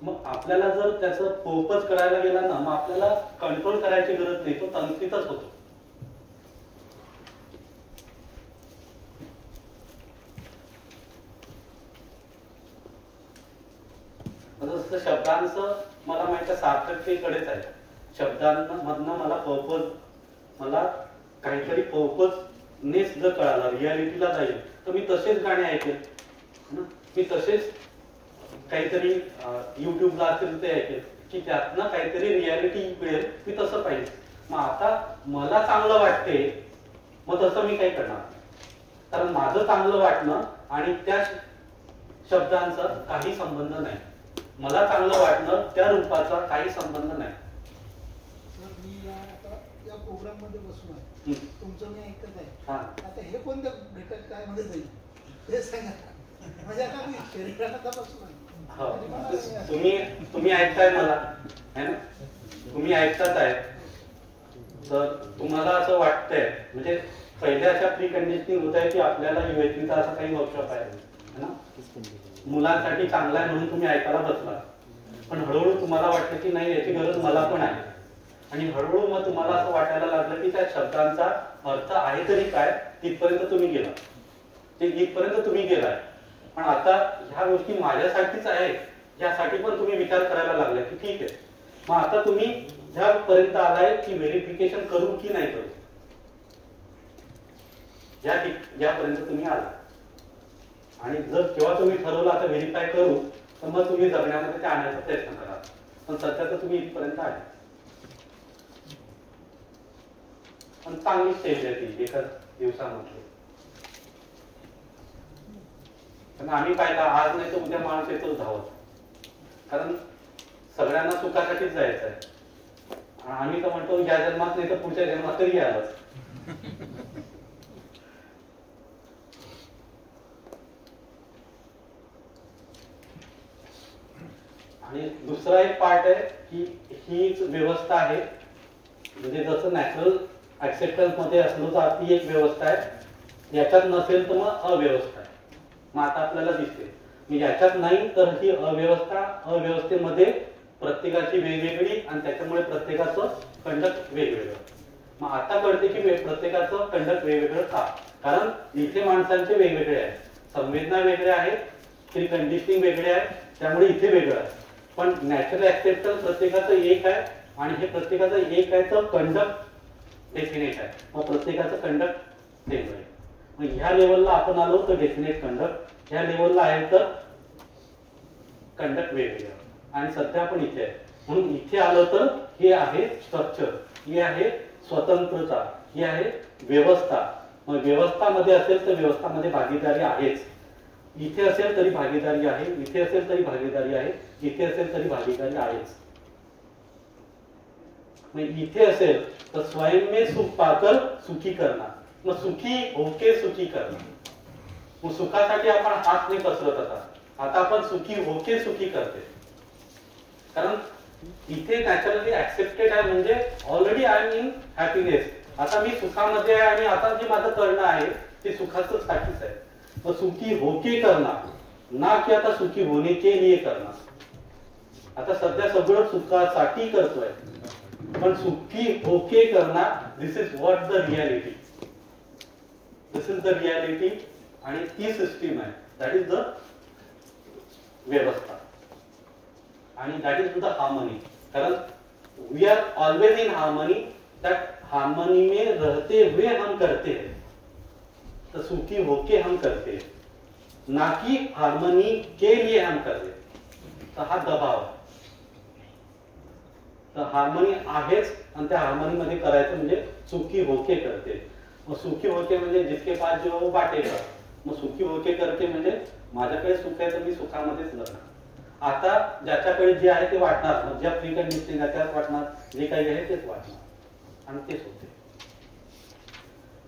मग आपल्याला जर त्याचं पर्पज करायला गेला ना, मग आपल्याला कंट्रोल करायची गरज नाही, तो तंत्रीतच होतो. जसं शब्दांचं मला माहिती आहे सार्थकतेकडेच आहे. शब्दांमधनं मला पर्पज, मला काहीतरी पर्पजनेस जर कळाला, रियालिटीला जाईल, तर मी तसेच गाणे ऐकेल, मी तसेच काहीतरी युट्यूबला असेल ते ऐकेल की त्यातनं काहीतरी रियालिटी मिळेल, मी तसं पाहिजे. मग आता मला चांगलं वाटते, मग तसं मी काही करणार, कारण माझं चांगलं वाटणं आणि त्या शब्दांचा काही संबंध नाही. मला चांगलं वाटणं त्या रूपाचा काही संबंध नाही. मी आता या प्रोग्राम मध्ये बसून आहे, तुमचं मी ऐकत आहे, आता हे कोणत्या घटक काय मध्ये जाईल ते सांगा. म्हणजे आता मी शरीरात बसून आहे. तुम्ही ऐकताय मला, है ना, तुम्ही ऐकतात आहे, तर तुम्हाला असं वाटतंय, म्हणजे पहिल्या अशा प्री कंडिशनिंग होत आहे की आपल्याला युएसचा असा काही वर्कशॉप आहे ना, मुलांसाठी चांगला आहे म्हणून तुम्ही ऐकायला बसला, पण हळूहळू तुम्हाला वाटतं की नाही याची गरज मला पण आहे, आणि हळूहळू मग तुम्हाला असं वाटायला लागलं की त्या शब्दांचा अर्थ आहे तरी काय, तिथपर्यंत तुम्ही गेला, ते इथपर्यंत तुम्ही गेलाय. पण आता ह्या गोष्टी माझ्यासाठीच आहे यासाठी पण तुम्ही विचार करायला लागलाय की ठीक आहे, मग आता तुम्ही ह्यापर्यंत आलाय की व्हेरिफिकेशन करू की नाही करू, यापर्यंत तुम्ही आला. आणि जर जेव्हा तुम्ही ठरवलं आता व्हेरीफाय करू, तर मग तुम्ही जगण्यामध्ये ते आणण्याचा प्रयत्न करा. पण सध्या तर तुम्ही इथपर्यंत आले, पण चांगली स्टेज आहे ती एका दिवसामध्ये. पण आम्ही पाहिला आज नाही तर उद्या माणूस येतोच धावत, कारण सगळ्यांना सुखासाठीच जायचं आहे. आम्ही तर म्हणतो या जन्मात नाही तर पुढच्या जन्मात तरी आलंच. आणि दुसरा एक पार्ट आहे की हीच व्यवस्था आहे, म्हणजे जसं नॅचरल ऍक्सेप्टन्स मध्ये असलो तर ती एक व्यवस्था आहे, याच्यात नसेल तर मग अव्यवस्था आहे. मग आता आपल्याला दिसते मी याच्यात नाही तर ही अव्यवस्था, अव्यवस्थेमध्ये प्रत्येकाची वेगवेगळी आणि त्याच्यामुळे प्रत्येकाचं कंडक्ट वेगवेगळं. मग आता कळते की प्रत्येकाचं कंडक्ट वेगवेगळं का, कारण इथे माणसांचे वेगवेगळे आहेत, संवेदना वेगळ्या आहेत, प्री कंडिशनिंग वेगळे आहे, त्यामुळे इथे वेगळं आहे. पण नॅचरल ऍक्सेप्टन्स प्रत्येकाचं एक आहे, आणि हे प्रत्येकाचं एक आहे तर कंडक्ट डेफिनेट आहे, मग प्रत्येकाचं कंडक्ट सेम आहे. मग ह्या लेवलला आपण आलो तर डेफिनेट कंडक्ट, ह्या लेवलला आहे तर कंडक्ट वेगवेगळं, आणि सध्या आपण इथे आहे म्हणून इथे आलो तर हे आहे स्ट्रक्चर, हे आहे स्वतंत्रता, ही आहे व्यवस्था. मग व्यवस्थामध्ये असेल तर व्यवस्थामध्ये भागीदारी आहेच, इथे असेल तरी भागीदारी आहे, इथे असेल तरी भागीदारी आहे, इथे असेल तरी भागीदारी आहेच. मग इथे असेल तर स्वयं में सुख पाकर सुखी करणार, मग सुखी होके सुखी करणार. मग सुखासाठी आपण हात नाही पसरत, आता आपण सुखी होके सुखी करते, कारण इथे नॅचरली ऍक्सेप्टेड आहे, म्हणजे already I am in happiness. आता मी सुखामध्ये आहे आणि आता जे माझं करणं आहे ते सुखाचं साठीच आहे. मग सुखी होके करणार, ना की आता सुखी होने के लिए करणार. आता सध्या सगळं सुखासाठी करतोय, पण सुखी होके करणार, this is what the reality, this is the reality. आणि ती सिस्टीम आहे, दॅट इज द व्यवस्था, आणि दॅट इज द हार्मनी. कारण we are always in harmony, that harmony में रहते हुए हम करते हैं, तो सुखी होके हम करते हैं, ना कि हार्मनी के लिए हम करते. तर हा दबाव, तर हार्मनी आहेच, आणि त्या हार्मनी मध्ये करायचं म्हणजे सुखी होके करते. मग सुखी होके म्हणजे जिसके पास जो वो बाटेगा. मग सुखी होके करते म्हणजे माझ्याकडे सुख आहे तर मी सुखामध्येच लढणार. आता ज्याच्याकडे जे आहे ते वाटणार, मग ज्या फ्री कंडिशनिंग आहे त्याच वाटणार, जे काही आहे तेच वाटणार, आणि तेच होते.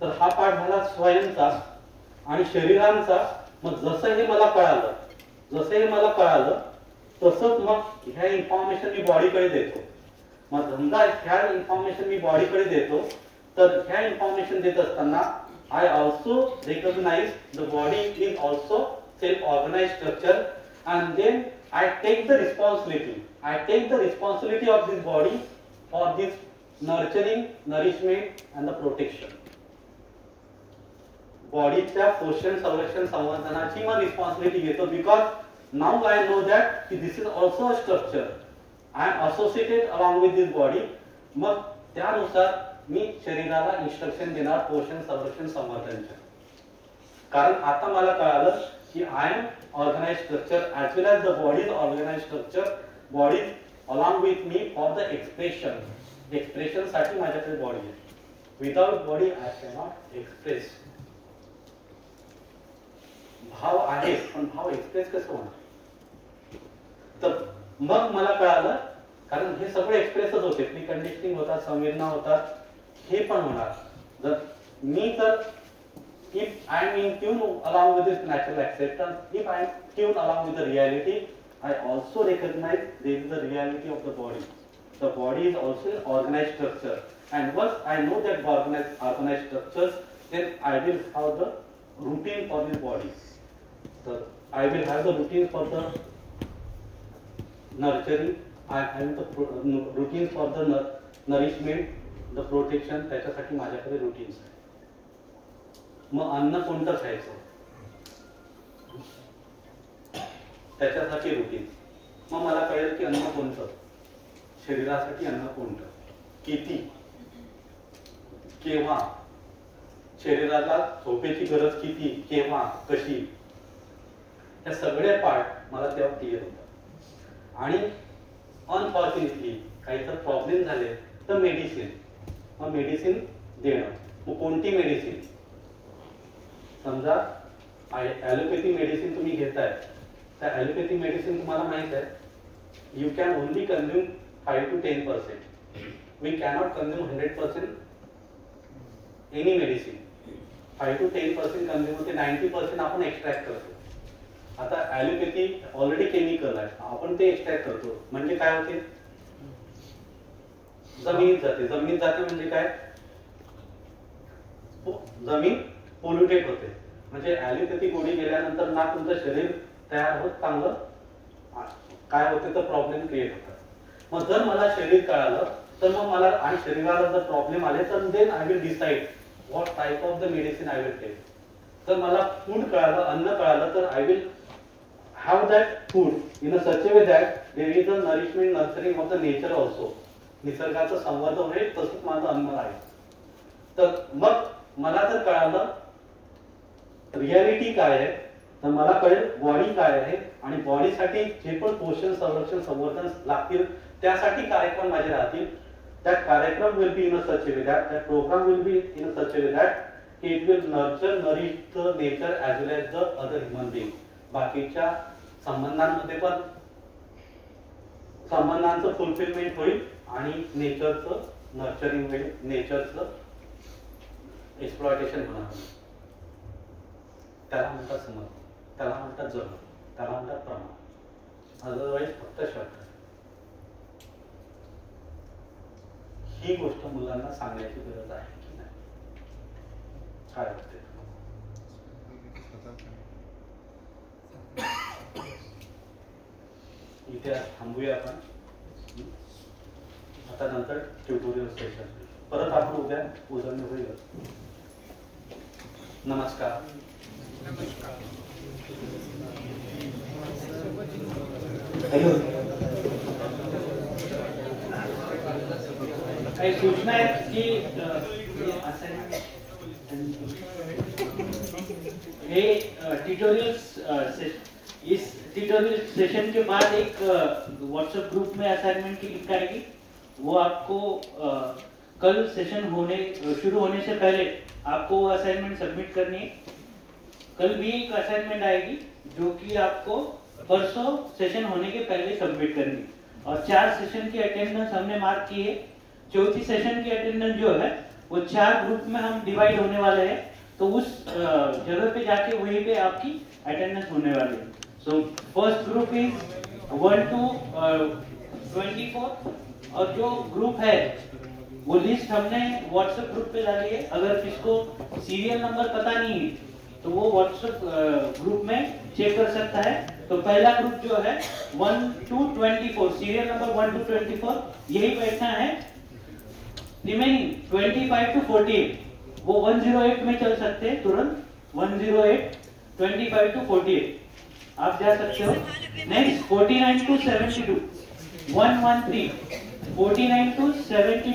तर हा पाठ झाला स्वयंचा आणि शरीरांचा. मग जसं हे मला कळालं, जसं हे मला कळालं तसंच मग ह्या इन्फॉर्मेशन मी बॉडीकडे देतो. मग धंदा ह्या इन्फॉर्मेशन मी बॉडीकडे देतो, तर ह्या इन्फॉर्मेशन देत असताना I also recognize the body is also self-organized structure and then I take the responsibility. I take the responsibility of this body for this nurturing, nourishment and the protection. बॉडीच्या पोषण संरक्षण संवर्धनाची मी रिस्पॉन्सिबिलिटी घेतो, because now I know that this is also a structure, I am associated along with this body. मग त्यानुसार मी शरीराला instruction देणार पोषण संरक्षण संवर्धनच्या. कारण आता मला कळालं की I am organise structure as well as the body is organise structure. Body along with me for the expression. Expression साठी माझ्याकडे बॉडी आहे. Without body I cannot express. भाव आहे पण भाव एक्सप्रेस कसं होणार? तर मग मला कळालं, कारण हे सगळे एक्सप्रेसच होते, प्री कंडिशनिंग होतात, संवेदना होतात, हे पण होणार. जर मी तर if I am in tune along with this natural acceptance, if I am tuned along with the reality, I also recognize there is the reality of the body. The body is also an organized structure, and once I know that organized structures, then I will have the routine for this body. So I will have the routine for the nurturing, I have the routine for the nourishment, the protection. त्याच्यासाठी माझ्याकडे routines आहे. मग अन्न कोणतं खायचं त्याच्यासाठी routine. मग मला कळेल की अन्न कोणतं, शरीरासाठी अन्न कोणतं, किती, केव्हा, शरीराला झोपेची गरज किती, केव्हा, कशी, हे सगळे पार्ट मला तेव्हा क्लिअर होतात. आणि अनफॉर्च्युनेटली काही जर प्रॉब्लेम झाले तर मेडिसिन, मग मेडिसिन देणं. मग कोणती मेडिसिन? समजा ॲलोपॅथी मेडिसिन तुम्ही घेताय, त्या ॲलोपॅथी मेडिसिन तुम्हाला माहित आहे, you can only consume 5 to 10%. We cannot consume 100% any medicine. 5 to 10% consume होते, 90% आपण एक्स्ट्रॅक्ट करतो. आता ॲलोपॅथी ऑलरेडी केमिकल आहे, आपण ते एक्स्ट्रॅक्ट करतो. म्हणजे काय होते? जमिनीत जाते. जमिनीत जाते म्हणजे काय? जमीन पोल्युटेड होते. म्हणजे ॲलोपॅथी गोळी गेल्यानंतर ना तुमचं शरीर तयार होत चांगलं, काय होते तर प्रॉब्लेम क्रिएट होतात. मग जर मला शरीर कळालं तर मग मला, आणि शरीराला जर प्रॉब्लेम आले तर then I will decide what type of the medicine I will take. तर मला फूड कळालं, अन्न कळालं, तर I will have that food in a such way that there is a nourishment, nurturing of the nature also. निसर्गाचं संवर्धन होईल, तसंच माझं अन्न आहे. तर मग मला जर कळालं रियालिटी काय आहे, तर मला कळेल बॉडी काय आहे, आणि बॉडीसाठी जे पण पोषण संरक्षण संवर्धन लागतील त्यासाठी कार्यक्रम माझे राहतील. That कार्यक्रम will be in a such a way that program will be in a such a way that it will nurture, nourish the nature as well as the other human being. बाकीच्या संबंधांमध्ये पण संबंधांचं fulfilment होईल आणि नेचरचं nurturing होईल, नेचरचं exploitation होणार. त्याला म्हणतात समज, त्याला म्हणतात जग, त्याला म्हणतात प्रमाण. अदरवाईज फक्त शब्द. ही गोष्ट मुलांना सांगण्याची गरज आहे की नाही? काय वाटते? इथे थांबूया आपण. आता नंतर ट्युटोरियल सेशन परत आपण उद्या होईल. नमस्कार. हॅलो, काही सूचना आहेत की हे ट्यूटोरियल इस ट्यूटोरियल सेशन के बाद एक व्हाट्सएप ग्रुप में असाइनमेंट की लिंक आएगी. वो आपको कल सेशन शुरू होने से पहले आपको वो असाइनमेंट सबमिट करनी है. कल भी एक असाइनमेंट आएगी जो कि आपको परसों सेशन होने के पहले सबमिट करनी है. और 4 सेशन की अटेंडेंस हमने मार्क की है. चौथी सेशन की अटेंडेंस जो है वो 4 ग्रुप में हम डिवाइड होने वाले हैं. तो उस जगह पे जाके वहीं पे आपकी अटेंडेंस होने वाली है. So first group is 1 to 24. और जो ग्रुप है वो लिस्ट हमने व्हाट्सएप ग्रुप पे डाली है. अगर किसको सीरियल नंबर पता नहीं है तो वो व्हाट्सएप ग्रुप में चेक कर सकता है। तो पहला ग्रुप जो है 1 to 24, सीरियल नंबर 1 to 24 यही बैठना है। रिमेनिंग 25 to 48 वो 108 में चल सकते हैं तुरंत। 108 25 to 48 आप जा सकते हो। Next 49 to 72 113 49 to 72